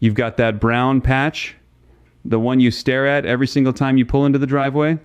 You've got that brown patch, the one you stare at every single time you pull into the driveway.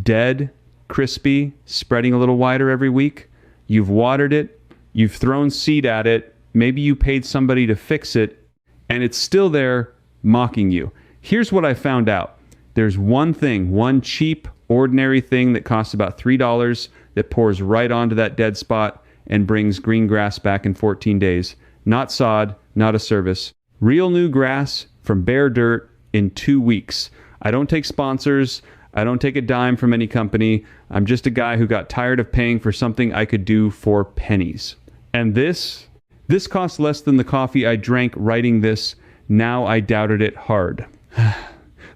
Dead, crispy, spreading a little wider every week. You've watered it. You've thrown seed at it. Maybe you paid somebody to fix it, and it's still there mocking you. Here's what I found out. There's one thing, one cheap, ordinary thing that costs about $3 that pours right onto that dead spot and brings green grass back in 14 days. Not sod, not a service. Real new grass from bare dirt in 2 weeks. I don't take sponsors. I don't take a dime from any company. I'm just a guy who got tired of paying for something I could do for pennies. And this cost less than the coffee I drank writing this. Now I doubted it hard.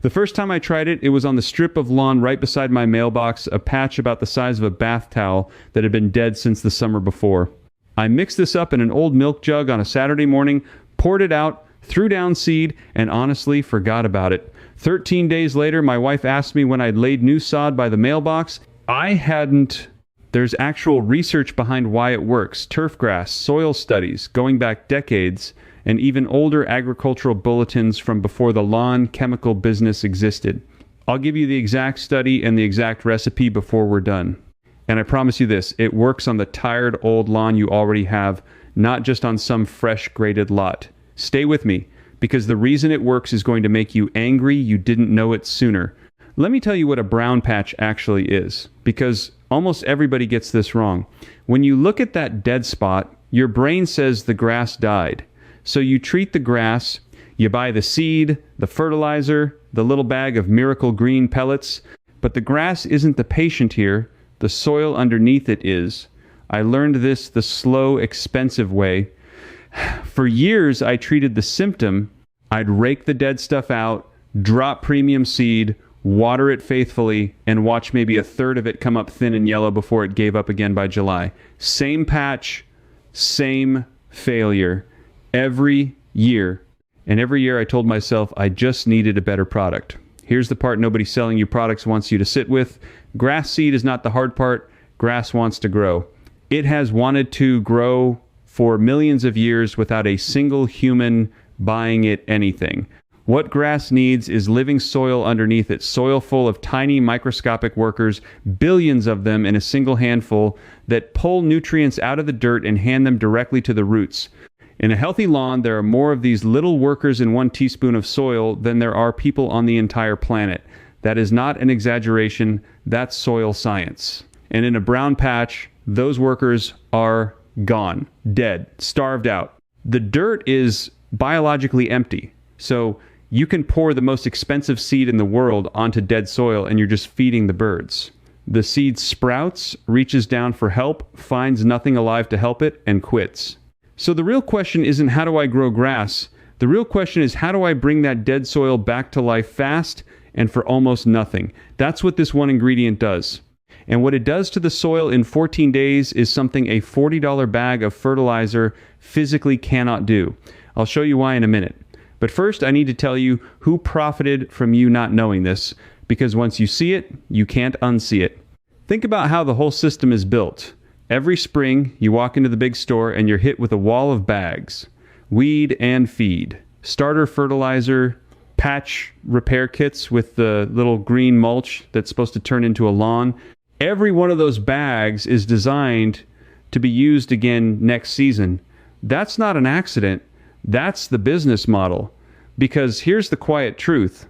The first time I tried it, it was on the strip of lawn right beside my mailbox, a patch about the size of a bath towel that had been dead since the summer before. I mixed this up in an old milk jug on a Saturday morning, poured it out, threw down seed, and honestly forgot about it. 13 days later, my wife asked me when I'd laid new sod by the mailbox. I hadn't. There's actual research behind why it works. Turf grass, soil studies, going back decades, and even older agricultural bulletins from before the lawn chemical business existed. I'll give you the exact study and the exact recipe before we're done. And I promise you this, it works on the tired old lawn you already have, not just on some fresh graded lot. Stay with me, because the reason it works is going to make you angry you didn't know it sooner. Let me tell you what a brown patch actually is, because almost everybody gets this wrong. When you look at that dead spot, your brain says the grass died. So you treat the grass, you buy the seed, the fertilizer, the little bag of miracle green pellets, but the grass isn't the patient here, the soil underneath it is. I learned this the slow, expensive way. For years, I treated the symptom. I'd rake the dead stuff out, drop premium seed, water it faithfully, and watch maybe a third of it come up thin and yellow before it gave up again by July. Same patch, same failure. Every year. And every year I told myself I just needed a better product. Here's the part nobody selling you products wants you to sit with. Grass seed is not the hard part. Grass wants to grow. It has wanted to grow for millions of years without a single human buying it anything. What grass needs is living soil underneath it, soil full of tiny microscopic workers, billions of them in a single handful, that pull nutrients out of the dirt and hand them directly to the roots. In a healthy lawn, there are more of these little workers in 1 teaspoon of soil than there are people on the entire planet. That is not an exaggeration. That's soil science. And in a brown patch, those workers are gone, dead, starved out. The dirt is biologically empty. So you can pour the most expensive seed in the world onto dead soil and you're just feeding the birds. The seed sprouts, reaches down for help, finds nothing alive to help it, and quits. So the real question isn't how do I grow grass? The real question is how do I bring that dead soil back to life fast and for almost nothing? That's what this one ingredient does. And what it does to the soil in 14 days is something a $40 bag of fertilizer physically cannot do. I'll show you why in a minute. But first, I need to tell you who profited from you not knowing this, because once you see it, you can't unsee it. Think about how the whole system is built. Every spring, you walk into the big store and you're hit with a wall of bags. Weed and feed. Starter fertilizer, patch repair kits with the little green mulch that's supposed to turn into a lawn. Every one of those bags is designed to be used again next season. That's not an accident. That's the business model. Because here's the quiet truth.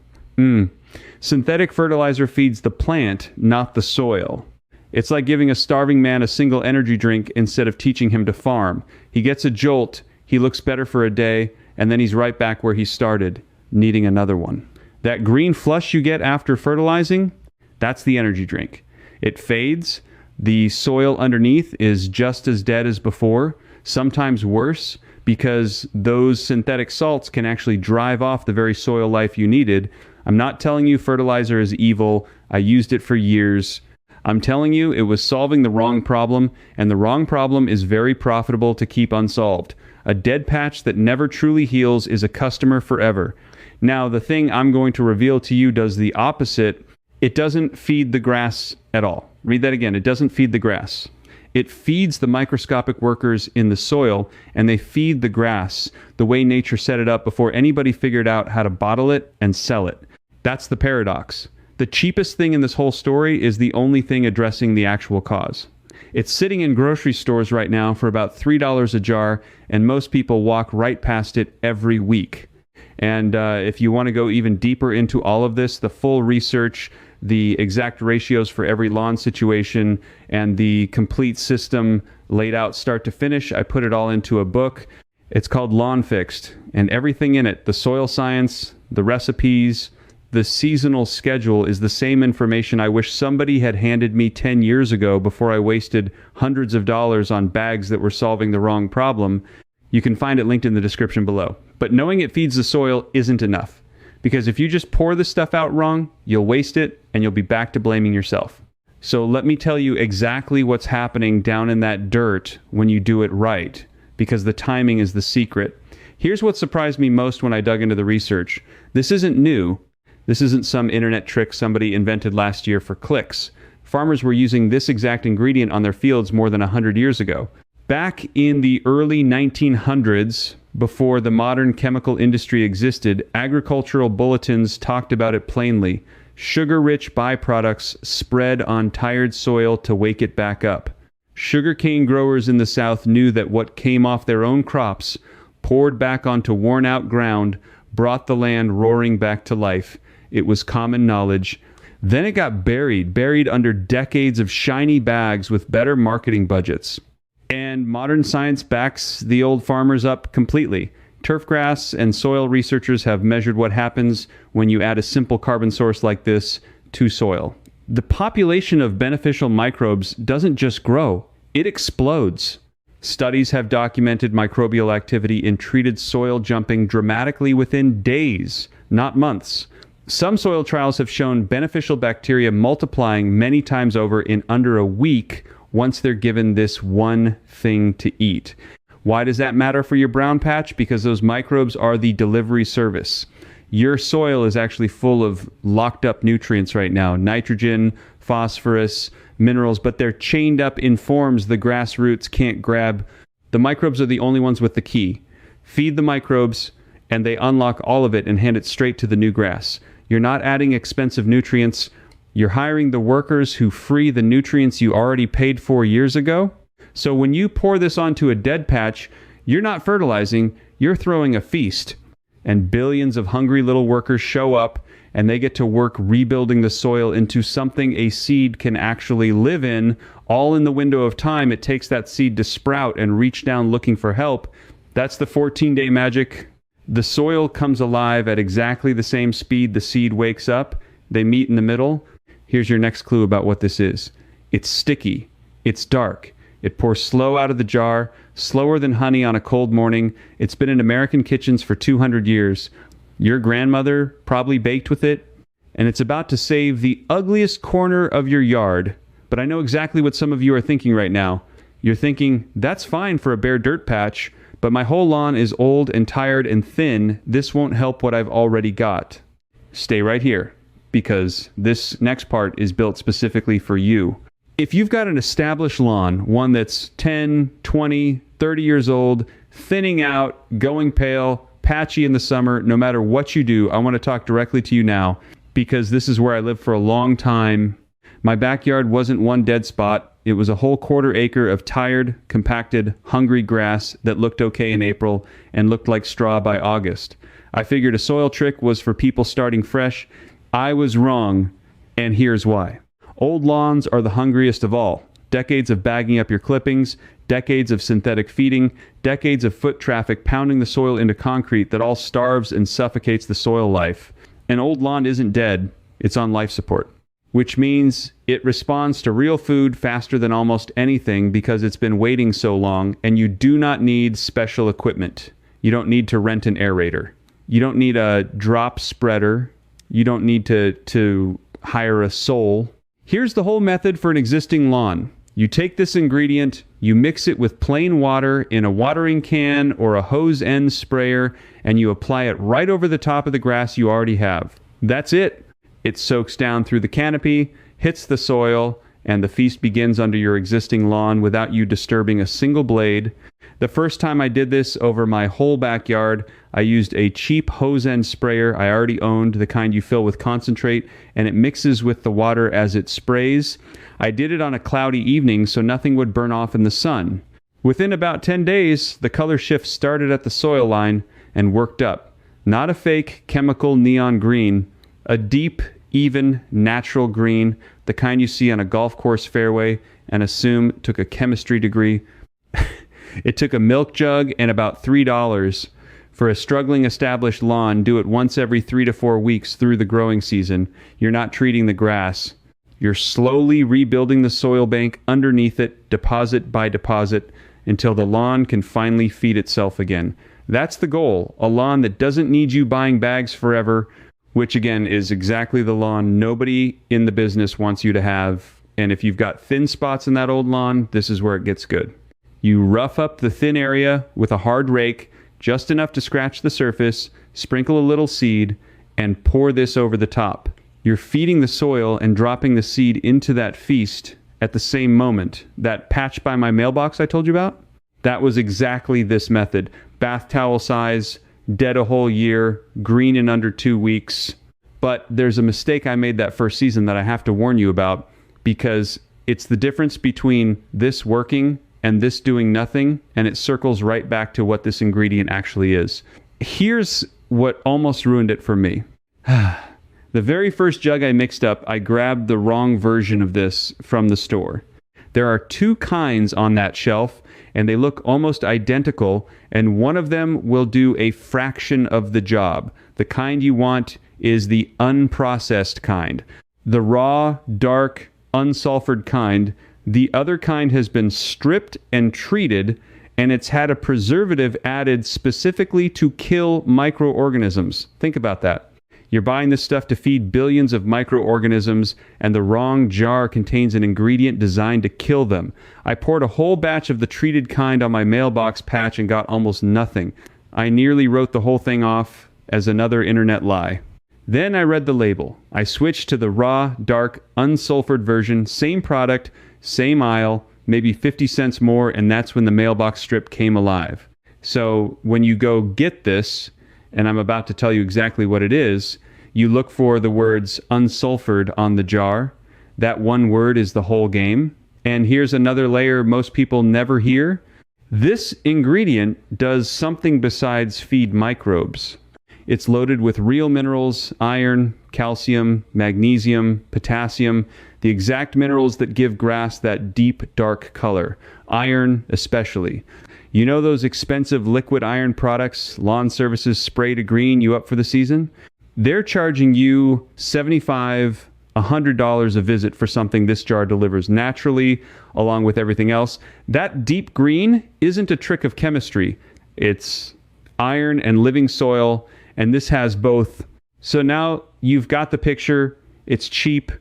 Synthetic fertilizer feeds the plant, not the soil. It's like giving a starving man a single energy drink instead of teaching him to farm. He gets a jolt, he looks better for a day, and then he's right back where he started, needing another one. That green flush you get after fertilizing, that's the energy drink. It fades. The soil underneath is just as dead as before, sometimes worse, because those synthetic salts can actually drive off the very soil life you needed. I'm not telling you fertilizer is evil. I used it for years. I'm telling you it was solving the wrong problem, and the wrong problem is very profitable to keep unsolved. A dead patch that never truly heals is a customer forever. Now, the thing I'm going to reveal to you does the opposite. It doesn't feed the grass at all. Read that again. It doesn't feed the grass. It feeds the microscopic workers in the soil, and they feed the grass the way nature set it up before anybody figured out how to bottle it and sell it. That's the paradox. The cheapest thing in this whole story is the only thing addressing the actual cause. It's sitting in grocery stores right now for about $3 a jar, and most people walk right past it every week. And if you want to go even deeper into all of this, the full research, the exact ratios for every lawn situation, and the complete system laid out start to finish, I put it all into a book. It's called Lawn Fixed, and everything in it, the soil science, the recipes, the seasonal schedule, is the same information I wish somebody had handed me 10 years ago before I wasted hundreds of dollars on bags that were solving the wrong problem. You can find it linked in the description below. But knowing it feeds the soil isn't enough, because if you just pour the stuff out wrong, you'll waste it and you'll be back to blaming yourself. So let me tell you exactly what's happening down in that dirt when you do it right, because the timing is the secret. Here's what surprised me most when I dug into the research. This isn't new. This isn't some internet trick somebody invented last year for clicks. Farmers were using this exact ingredient on their fields more than 100 years ago. Back in the early 1900s, before the modern chemical industry existed, agricultural bulletins talked about it plainly. Sugar-rich byproducts spread on tired soil to wake it back up. Sugarcane growers in the South knew that what came off their own crops, poured back onto worn-out ground, brought the land roaring back to life. It was common knowledge. Then it got buried under decades of shiny bags with better marketing budgets. And modern science backs the old farmers up completely. Turfgrass and soil researchers have measured what happens when you add a simple carbon source like this to soil. The population of beneficial microbes doesn't just grow, it explodes. Studies have documented microbial activity in treated soil jumping dramatically within days, not months. Some soil trials have shown beneficial bacteria multiplying many times over in under a week once they're given this one thing to eat. Why does that matter for your brown patch? Because those microbes are the delivery service. Your soil is actually full of locked up nutrients right now, nitrogen, phosphorus, minerals, but they're chained up in forms the grass roots can't grab. The microbes are the only ones with the key. Feed the microbes, and they unlock all of it and hand it straight to the new grass. You're not adding expensive nutrients. You're hiring the workers who free the nutrients you already paid for years ago. So when you pour this onto a dead patch, you're not fertilizing, you're throwing a feast. And billions of hungry little workers show up, and they get to work rebuilding the soil into something a seed can actually live in, all in the window of time it takes that seed to sprout and reach down looking for help. That's the 14-day magic. The soil comes alive at exactly the same speed the seed wakes up. They meet in the middle. Here's your next clue about what this is. It's sticky. It's dark. It pours slow out of the jar, slower than honey on a cold morning. It's been in American kitchens for 200 years. Your grandmother probably baked with it, and it's about to save the ugliest corner of your yard. But I know exactly what some of you are thinking right now. You're thinking, that's fine for a bare dirt patch, but my whole lawn is old and tired and thin. This won't help what I've already got. Stay right here, because this next part is built specifically for you. If you've got an established lawn, one that's 10, 20, 30 years old, thinning out, going pale, patchy in the summer, no matter what you do, I want to talk directly to you now, because this is where I lived for a long time. My backyard wasn't one dead spot. It was a whole quarter acre of tired, compacted, hungry grass that looked okay in April and looked like straw by August. I figured a soil trick was for people starting fresh. I was wrong, and here's why. Old lawns are the hungriest of all. Decades of bagging up your clippings, decades of synthetic feeding, decades of foot traffic pounding the soil into concrete that all starves and suffocates the soil life. An old lawn isn't dead, it's on life support, which means it responds to real food faster than almost anything because it's been waiting so long, and you do not need special equipment. You don't need to rent an aerator. You don't need a drop spreader. You don't need to hire a sole. Here's the whole method for an existing lawn. You take this ingredient, you mix it with plain water in a watering can or a hose end sprayer, and you apply it right over the top of the grass you already have. That's it. It soaks down through the canopy, hits the soil, and the feast begins under your existing lawn without you disturbing a single blade. The first time I did this over my whole backyard, I used a cheap hose end sprayer I already owned, the kind you fill with concentrate, and it mixes with the water as it sprays. I did it on a cloudy evening so nothing would burn off in the sun. Within about 10 days, the color shift started at the soil line and worked up. Not a fake chemical neon green, a deep, even, natural green, the kind you see on a golf course fairway and assume took a chemistry degree. It took a milk jug and about $3. For a struggling established lawn, do it once every 3 to 4 weeks through the growing season. You're not treating the grass. You're slowly rebuilding the soil bank underneath it, deposit by deposit, until the lawn can finally feed itself again. That's the goal, a lawn that doesn't need you buying bags forever, which again is exactly the lawn nobody in the business wants you to have. And if you've got thin spots in that old lawn, this is where it gets good. You rough up the thin area with a hard rake, just enough to scratch the surface, sprinkle a little seed, and pour this over the top. You're feeding the soil and dropping the seed into that feast at the same moment. That patch by my mailbox I told you about, that was exactly this method. Bath towel size, dead a whole year, green in under 2 weeks. But there's a mistake I made that first season that I have to warn you about, because it's the difference between this working and this doing nothing, and it circles right back to what this ingredient actually is. Here's what almost ruined it for me. The very first jug I mixed up, I grabbed the wrong version of this from the store. There are 2 kinds on that shelf, and they look almost identical, and one of them will do a fraction of the job. The kind you want is the unprocessed kind. The raw, dark, unsulfured kind. The other kind has been stripped and treated, and it's had a preservative added specifically to kill microorganisms. Think about that. You're buying this stuff to feed billions of microorganisms, and the wrong jar contains an ingredient designed to kill them. I poured a whole batch of the treated kind on my mailbox patch and got almost nothing. I nearly wrote the whole thing off as another internet lie. Then I read the label. I switched to the raw, dark, unsulfured version, same product, same aisle, maybe 50 cents more, and that's when the mailbox strip came alive. So when you go get this, and I'm about to tell you exactly what it is, you look for the words unsulfured on the jar. That one word is the whole game. And here's another layer most people never hear. This ingredient does something besides feed microbes. It's loaded with real minerals, iron, calcium, magnesium, potassium, the exact minerals that give grass that deep, dark color. Iron especially. You know those expensive liquid iron products, lawn services spray to green you up for the season? They're charging you $75, $100 a visit for something this jar delivers naturally, along with everything else. That deep green isn't a trick of chemistry. It's iron and living soil, and this has both. So now you've got the picture. It's cheap.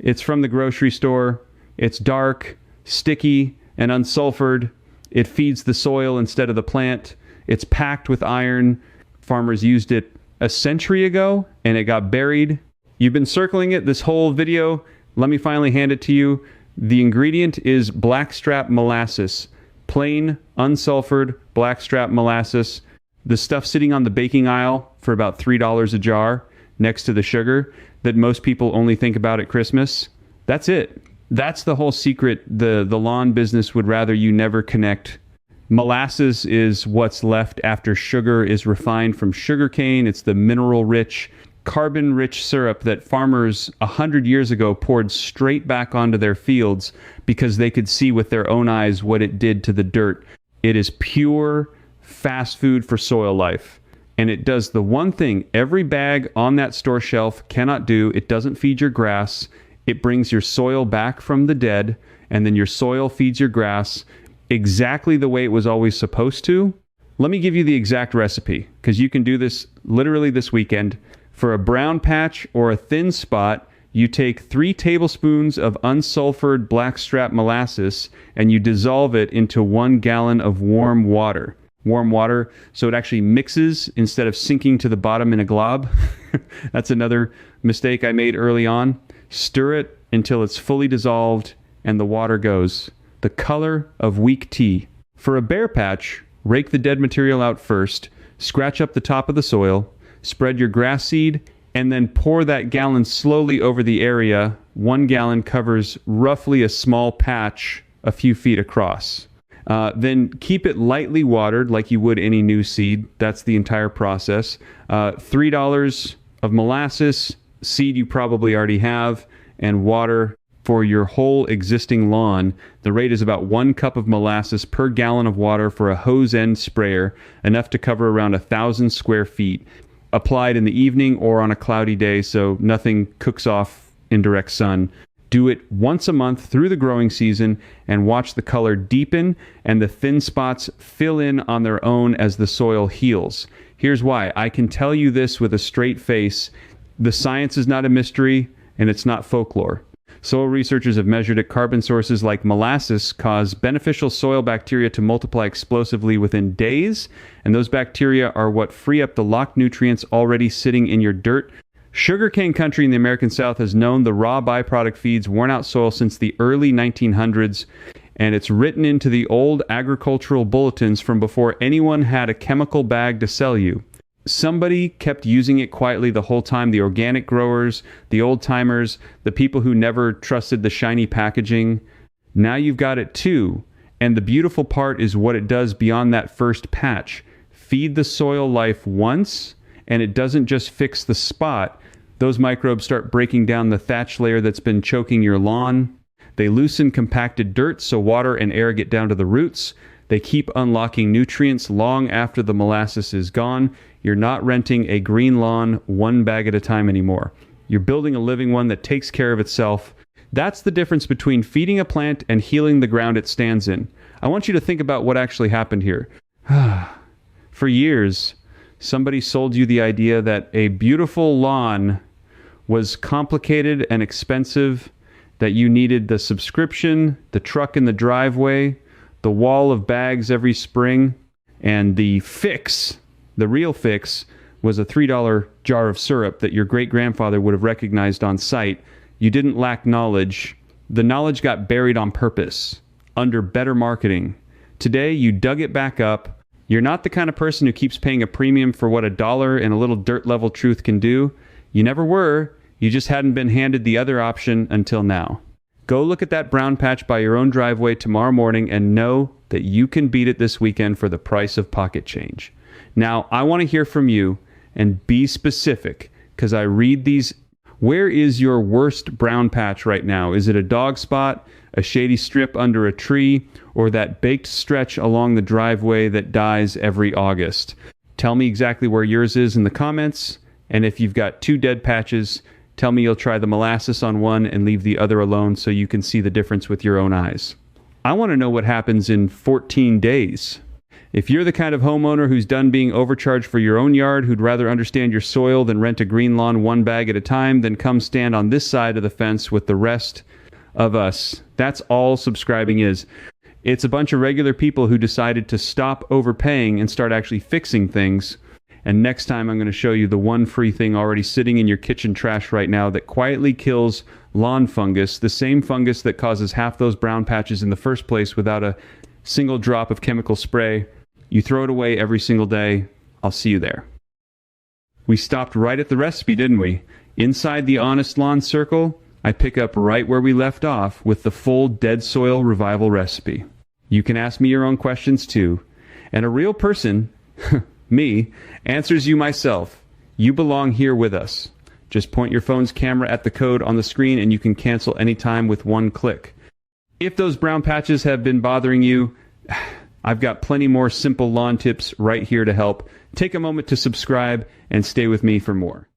It's from the grocery store. It's dark, sticky, and unsulfured. It feeds the soil instead of the plant. It's packed with iron. Farmers used it a century ago, and it got buried. You've been circling it this whole video. Let me finally hand it to you. The ingredient is blackstrap molasses. Plain, unsulfured blackstrap molasses. The stuff sitting on the baking aisle for about $3 a jar next to the sugar that most people only think about at Christmas. That's it. That's the whole secret. The lawn business would rather you never connect. Molasses is what's left after sugar is refined from sugarcane. It's the mineral-rich, carbon-rich syrup that farmers 100 years ago poured straight back onto their fields because they could see with their own eyes what it did to the dirt. It is pure fast food for soil life. And it does the one thing every bag on that store shelf cannot do. It doesn't feed your grass. It brings your soil back from the dead, and then your soil feeds your grass exactly the way it was always supposed to. Let me give you the exact recipe, because you can do this literally this weekend. For a brown patch or a thin spot, you take 3 tablespoons of unsulfured blackstrap molasses, and you dissolve it into 1 gallon of warm water. Warm water, so it actually mixes instead of sinking to the bottom in a glob. That's another mistake I made early on. Stir it until it's fully dissolved and the water goes. The color of weak tea. For a bare patch, rake the dead material out first, scratch up the top of the soil, spread your grass seed, and then pour that gallon slowly over the area. 1 gallon covers roughly a small patch a few feet across. Then keep it lightly watered like you would any new seed. That's the entire process. $3 of molasses, seed you probably already have, and water for your whole existing lawn. The rate is about 1 cup of molasses per gallon of water for a hose end sprayer, enough to cover around 1,000 square feet. Applied in the evening or on a cloudy day so nothing cooks off in direct sun. Do it once a month through the growing season and watch the color deepen and the thin spots fill in on their own as the soil heals. Here's why. I can tell you this with a straight face. The science is not a mystery and it's not folklore. Soil researchers have measured that carbon sources like molasses cause beneficial soil bacteria to multiply explosively within days, and those bacteria are what free up the locked nutrients already sitting in your dirt. Sugarcane country in the American South has known the raw byproduct feeds worn-out soil since the early 1900s, and it's written into the old agricultural bulletins from before anyone had a chemical bag to sell you. Somebody kept using it quietly the whole time. The organic growers, the old-timers, the people who never trusted the shiny packaging. Now you've got it too. And the beautiful part is what it does beyond that first patch. Feed the soil life once, and it doesn't just fix the spot. Those microbes start breaking down the thatch layer that's been choking your lawn. They loosen compacted dirt so water and air get down to the roots. They keep unlocking nutrients long after the molasses is gone. You're not renting a green lawn 1 bag at a time anymore. You're building a living one that takes care of itself. That's the difference between feeding a plant and healing the ground it stands in. I want you to think about what actually happened here. For years, somebody sold you the idea that a beautiful lawn was complicated and expensive, that you needed the subscription, the truck in the driveway, the wall of bags every spring, and the fix, the real fix, was a $3 jar of syrup that your great-grandfather would have recognized on sight. You didn't lack knowledge. The knowledge got buried on purpose, under better marketing. Today, you dug it back up. You're not the kind of person who keeps paying a premium for what $1 and a little dirt-level truth can do. You never were. You just hadn't been handed the other option until now. Go look at that brown patch by your own driveway tomorrow morning and know that you can beat it this weekend for the price of pocket change. Now, I want to hear from you, and be specific, because I read these. Where is your worst brown patch right now? Is it a dog spot, a shady strip under a tree, or that baked stretch along the driveway that dies every August? Tell me exactly where yours is in the comments, and if you've got 2 dead patches, tell me you'll try the molasses on one and leave the other alone so you can see the difference with your own eyes. I want to know what happens in 14 days. If you're the kind of homeowner who's done being overcharged for your own yard, who'd rather understand your soil than rent a green lawn 1 bag at a time, then come stand on this side of the fence with the rest of us. That's all subscribing is. It's a bunch of regular people who decided to stop overpaying and start actually fixing things. And next time I'm going to show you the one free thing already sitting in your kitchen trash right now that quietly kills lawn fungus, the same fungus that causes half those brown patches in the first place without a single drop of chemical spray. You throw it away every single day. I'll see you there. We stopped right at the recipe, didn't we? Inside the Honest Lawn Circle, I pick up right where we left off with the full Dead Soil Revival recipe. You can ask me your own questions too. And a real person, me, answers you myself. You belong here with us. Just point your phone's camera at the code on the screen and you can cancel anytime with 1 click. If those brown patches have been bothering you, I've got plenty more simple lawn tips right here to help. Take a moment to subscribe and stay with me for more.